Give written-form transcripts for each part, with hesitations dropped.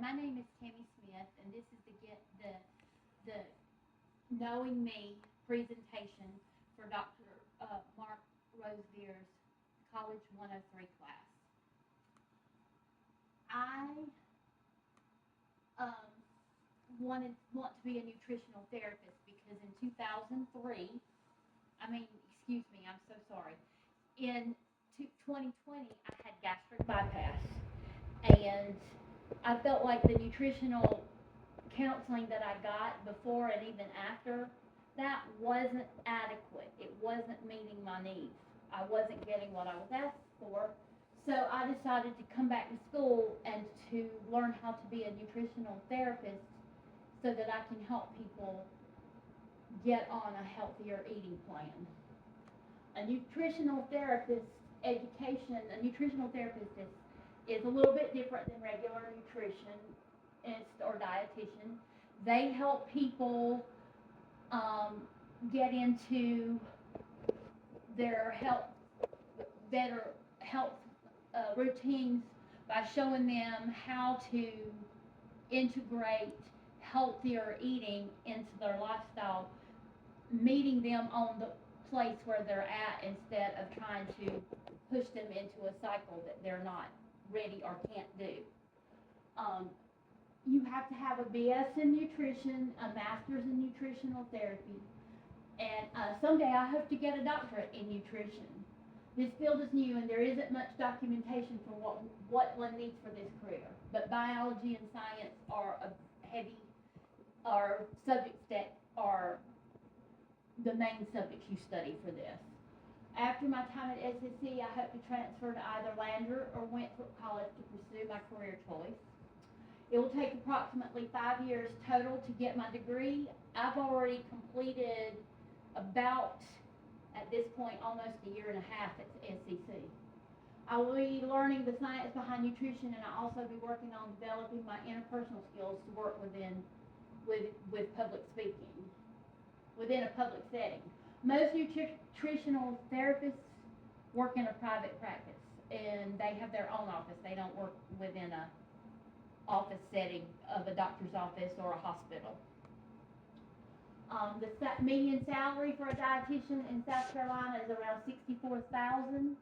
my name is Tammy Smith, and this is the Knowing Me presentation for Dr. Mark Rosevier's College 103 class. I um, want to be a nutritional therapist because in 2003, excuse me, I'm so sorry. In 2020, I had gastric bypass, and I felt like the nutritional counseling that I got before and even after that wasn't adequate. It wasn't meeting my needs. I wasn't getting what I was asked for. So I decided to come back to school and to learn how to be a nutritional therapist so that I can help people get on a healthier eating plan. A nutritional therapist education, a nutritional therapist is a little bit different than regular nutritionist or dietitian. They help people get into their better health routines by showing them how to integrate healthier eating into their lifestyle, meeting them on the place where they're at instead of trying to push them into a cycle that they're not ready or can't do. You have to have a BS in nutrition, a master's in nutritional therapy, and someday I hope to get a doctorate in nutrition. This field is new and there isn't much documentation for what one needs for this career, but biology and science are subjects that are the main subjects you study for this. After my time at SSC, I hope to transfer to either Lander or Winthrop College to pursue my career choice. It will take approximately 5 years total to get my degree. I've already completed about, at this point, almost a year and a half at SCC. I will be learning the science behind nutrition, and I'll also be working on developing my interpersonal skills to work with public speaking within a public setting. Most nutritional therapists work in a private practice, and they have their own office. They don't work within a office setting of a doctor's office or a hospital. The median salary for a dietitian in South Carolina is around $64,000.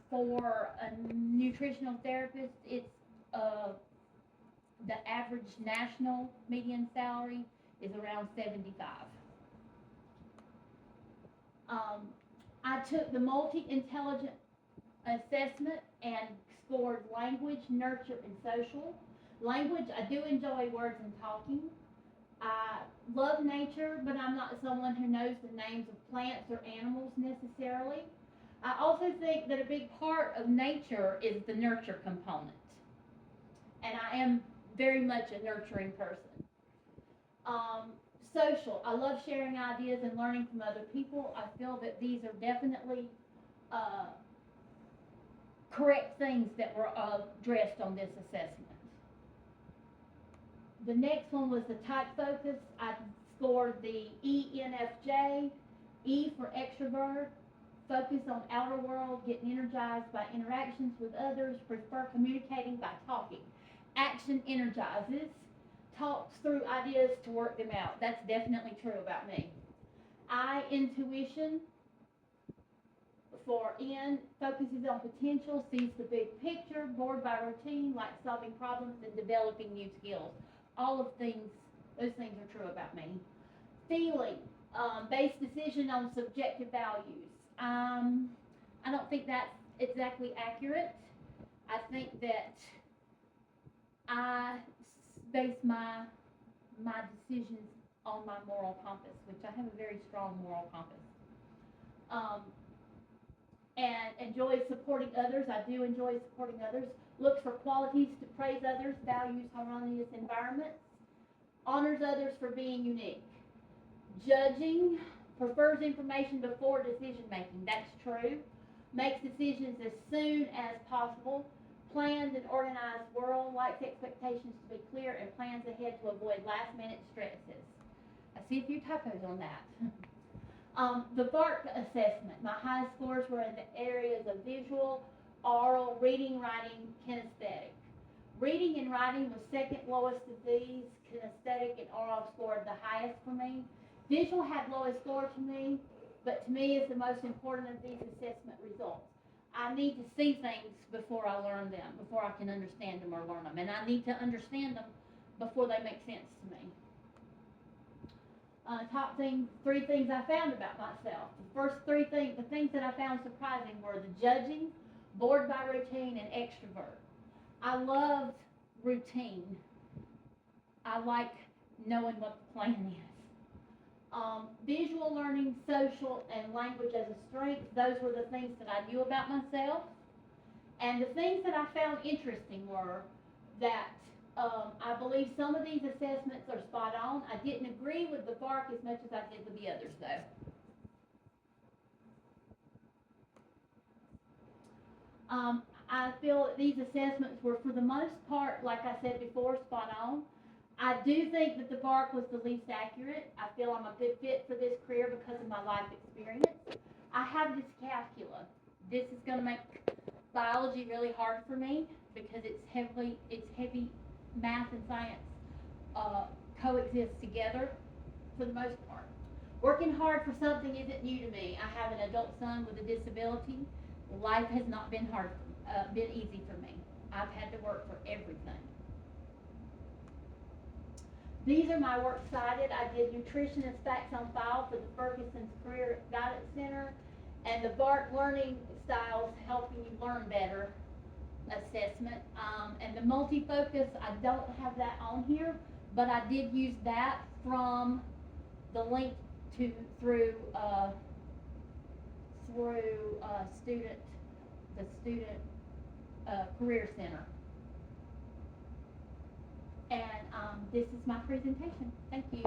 For a nutritional therapist, it's the average national median salary is around $75,000. I took the multi-intelligent assessment and scored language, nurture, and social. Language, I do enjoy words and talking. I love nature, but I'm not someone who knows the names of plants or animals necessarily. I also think that a big part of nature is the nurture component. And I am very much a nurturing person. Social, I love sharing ideas and learning from other people. I feel that these are definitely correct things that were addressed on this assessment. The next one was the type focus. I scored the ENFJ, E for extrovert, focus on outer world, getting energized by interactions with others, prefer communicating by talking. Action energizes, talks through ideas to work them out. That's definitely true about me. I, intuition, for N, focuses on potential, sees the big picture, bored by routine, likes solving problems and developing new skills. All of those things are true about me. Feeling, based decision on subjective values. I don't think that's exactly accurate. I think that I base my decisions on my moral compass, which I have a very strong moral compass. And enjoy supporting others. I do enjoy supporting others. Looks for qualities to praise others, values harmonious environments, honors others for being unique. Judging, prefers information before decision making. That's true. Makes decisions as soon as possible. Plans an organized world, likes expectations to be clear, and plans ahead to avoid last minute stresses. I see a few typos on that. The VARC assessment, my high scores were in the areas of visual, oral, reading, writing, kinesthetic. Reading and writing was second lowest of these. Kinesthetic and oral scored the highest for me. Visual had lowest score to me, but to me is the most important of these assessment results. I need to see things before I learn them, before I can understand them or learn them, and I need to understand them before they make sense to me. Three things I found about myself. The first three things, the things that I found surprising were the judging, bored by routine, and extrovert. I loved routine. I like knowing what the plan is. Visual learning, social, and language as a strength, those were the things that I knew about myself. And the things that I found interesting were that I believe some of these assessments are spot on. I didn't agree with the BARC as much as I did with the others, though. I feel that these assessments were, for the most part, like I said before, spot on. I do think that the BARC was the least accurate. I feel I'm a good fit for this career because of my life experience. I have dyscalculia. This is going to make biology really hard for me because it's heavy math and science coexist together for the most part. Working hard for something isn't new to me. I have an adult son with a disability. Life has not been been easy for me. I've had to work for everything. These are my works cited. I did nutrition and facts on file for the Ferguson's Career Guidance Center and the BARC Learning Styles Helping You Learn Better assessment. And the multi-focus, I don't have that on here, but I did use that from the link through the student career center. And this is my presentation. Thank you.